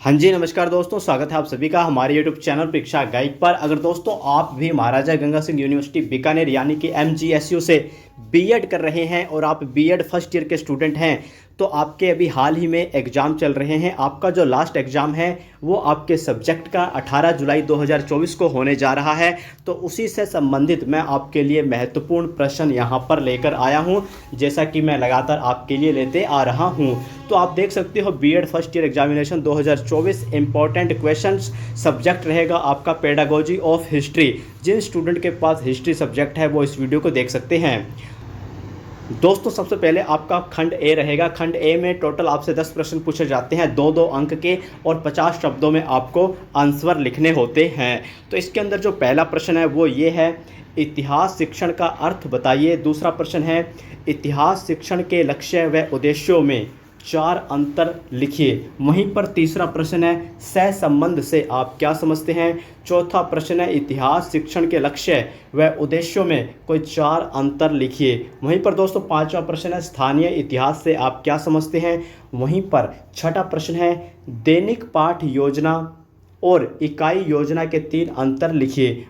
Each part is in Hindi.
हाँ जी, नमस्कार दोस्तों, स्वागत है आप सभी का हमारे यूट्यूब चैनल परीक्षा गाइड पर। अगर दोस्तों आप भी महाराजा गंगा सिंह यूनिवर्सिटी बीकानेर यानी कि MGSU से बीएड कर रहे हैं और आप बीएड फर्स्ट ईयर के स्टूडेंट हैं, तो आपके अभी हाल ही में एग्ज़ाम चल रहे हैं। आपका जो लास्ट एग्ज़ाम है वो आपके सब्जेक्ट का 18 जुलाई 2024 को होने जा रहा है। तो उसी से संबंधित मैं आपके लिए महत्वपूर्ण प्रश्न यहाँ पर लेकर आया हूँ, जैसा कि मैं लगातार आपके लिए लेते आ रहा हूँ। तो आप देख सकते हो BEd first year examination 2024 important questions subject रहेगा आपका पेडागोजी ऑफ हिस्ट्री। जिन स्टूडेंट के पास हिस्ट्री सब्जेक्ट है वो इस वीडियो को देख सकते हैं। दोस्तों सबसे पहले आपका खंड ए रहेगा। खंड ए में टोटल आपसे 10 प्रश्न पूछे जाते हैं, 2-2 अंक के, और 50 शब्दों में आपको आंसर लिखने होते हैं। तो इसके अंदर जो पहला प्रश्न है वो ये है, इतिहास शिक्षण का अर्थ बताइए। दूसरा प्रश्न है, इतिहास शिक्षण के लक्ष्य व उद्देश्यों में 4 अंतर लिखिए। वहीं पर तीसरा प्रश्न है, सह संबंध से आप क्या समझते हैं। चौथा प्रश्न है, इतिहास शिक्षण के लक्ष्य व उद्देश्यों में कोई 4 अंतर लिखिए। वहीं पर दोस्तों पांचवा प्रश्न है, स्थानीय इतिहास से आप क्या समझते हैं। वहीं पर छठा प्रश्न है, दैनिक पाठ योजना और इकाई योजना के 3 अंतर लिखिए।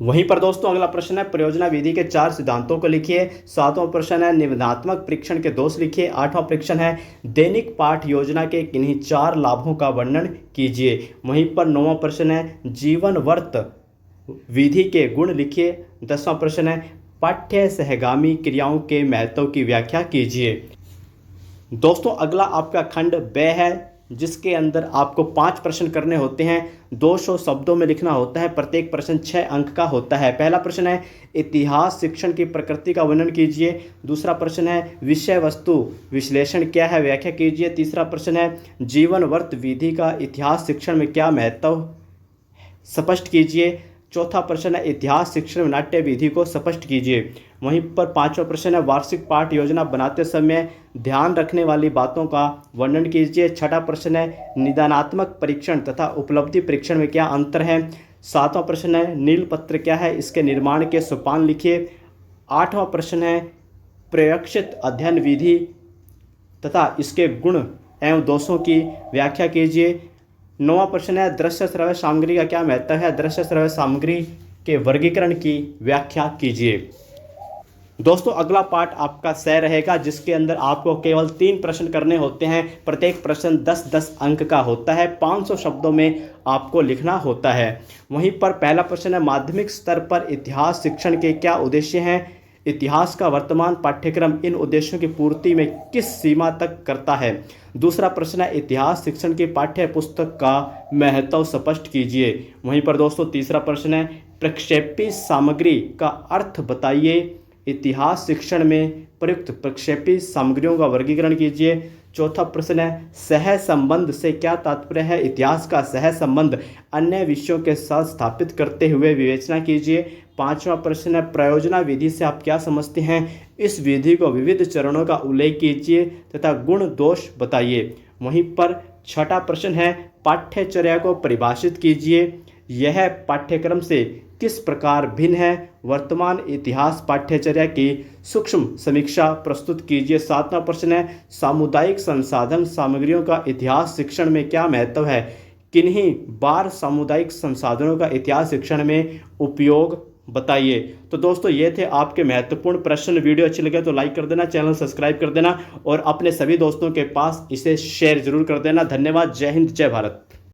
वहीं पर दोस्तों अगला प्रश्न है, परियोजना विधि के 4 सिद्धांतों को लिखिए। सातवां प्रश्न है, निबंधात्मक परीक्षण के दोष लिखिए। आठवां प्रश्न है, दैनिक पाठ योजना के किन्हीं 4 लाभों का वर्णन कीजिए। वहीं पर 9वां प्रश्न है, जीवन वर्त विधि के गुण लिखिए। 10वां प्रश्न है, पाठ्य सहगामी क्रियाओं के महत्व की व्याख्या कीजिए। दोस्तों अगला आपका खंड ब है, जिसके अंदर आपको 5 प्रश्न करने होते हैं। 200 शब्दों में लिखना होता है। प्रत्येक प्रश्न 6 अंक का होता है। पहला प्रश्न है, इतिहास शिक्षण की प्रकृति का वर्णन कीजिए। दूसरा प्रश्न है, विषय वस्तु विश्लेषण क्या है, व्याख्या कीजिए। तीसरा प्रश्न है, जीवन वर्त विधि का इतिहास शिक्षण में क्या महत्व, स्पष्ट कीजिए। चौथा प्रश्न है, इतिहास शिक्षण में नाट्य विधि को स्पष्ट कीजिए। वहीं पर 5वां प्रश्न है, वार्षिक पाठ योजना बनाते समय ध्यान रखने वाली बातों का वर्णन कीजिए। छठा प्रश्न है, निदानात्मक परीक्षण तथा उपलब्धि परीक्षण में क्या अंतर है। 7वां प्रश्न है, नील पत्र क्या है, इसके निर्माण के सोपान लिखिए। 8वां प्रश्न है, प्रयोक्षित अध्ययन विधि तथा इसके गुण एवं दोषों की व्याख्या कीजिए। 9वां प्रश्न है, दृश्य श्रव्य सामग्री का क्या महत्व है, दृश्य श्रव्य सामग्री के वर्गीकरण की व्याख्या कीजिए। दोस्तों अगला पार्ट आपका सह रहेगा, जिसके अंदर आपको केवल 3 प्रश्न करने होते हैं। प्रत्येक प्रश्न 10-10 अंक का होता है। 500 शब्दों में आपको लिखना होता है। वहीं पर पहला प्रश्न है, माध्यमिक स्तर पर इतिहास शिक्षण के क्या उद्देश्य हैं। इतिहास का वर्तमान पाठ्यक्रम इन उद्देश्यों की पूर्ति में किस सीमा तक करता है। दूसरा प्रश्न है, इतिहास शिक्षण की पाठ्य पुस्तक का महत्व स्पष्ट कीजिए। वहीं पर दोस्तों तीसरा प्रश्न है, प्रक्षेपी सामग्री का अर्थ बताइए। इतिहास शिक्षण में प्रयुक्त प्रक्षेपी सामग्रियों का वर्गीकरण कीजिए। चौथा प्रश्न है, सह संबंध से क्या तात्पर्य है। इतिहास का सह संबंध अन्य विषयों के साथ स्थापित करते हुए विवेचना कीजिए। 5वां प्रश्न है, प्रयोजना विधि से आप क्या समझते हैं। इस विधि को विविध चरणों का उल्लेख कीजिए तथा गुण दोष बताइए। वहीं पर 6ठा प्रश्न है, पाठ्यचर्या को परिभाषित कीजिए। यह पाठ्यक्रम से किस प्रकार भिन्न है। वर्तमान इतिहास पाठ्यचर्या की सूक्ष्म समीक्षा प्रस्तुत कीजिए। 7वां प्रश्न है, सामुदायिक संसाधन सामग्रियों का इतिहास शिक्षण में क्या महत्व है। किन्हीं बार सामुदायिक संसाधनों का इतिहास शिक्षण में उपयोग बताइए। तो दोस्तों ये थे आपके महत्वपूर्ण प्रश्न। वीडियो अच्छी लगे तो लाइक कर देना, चैनल सब्सक्राइब कर देना और अपने सभी दोस्तों के पास इसे शेयर जरूर कर देना। धन्यवाद। जय हिंद, जय भारत।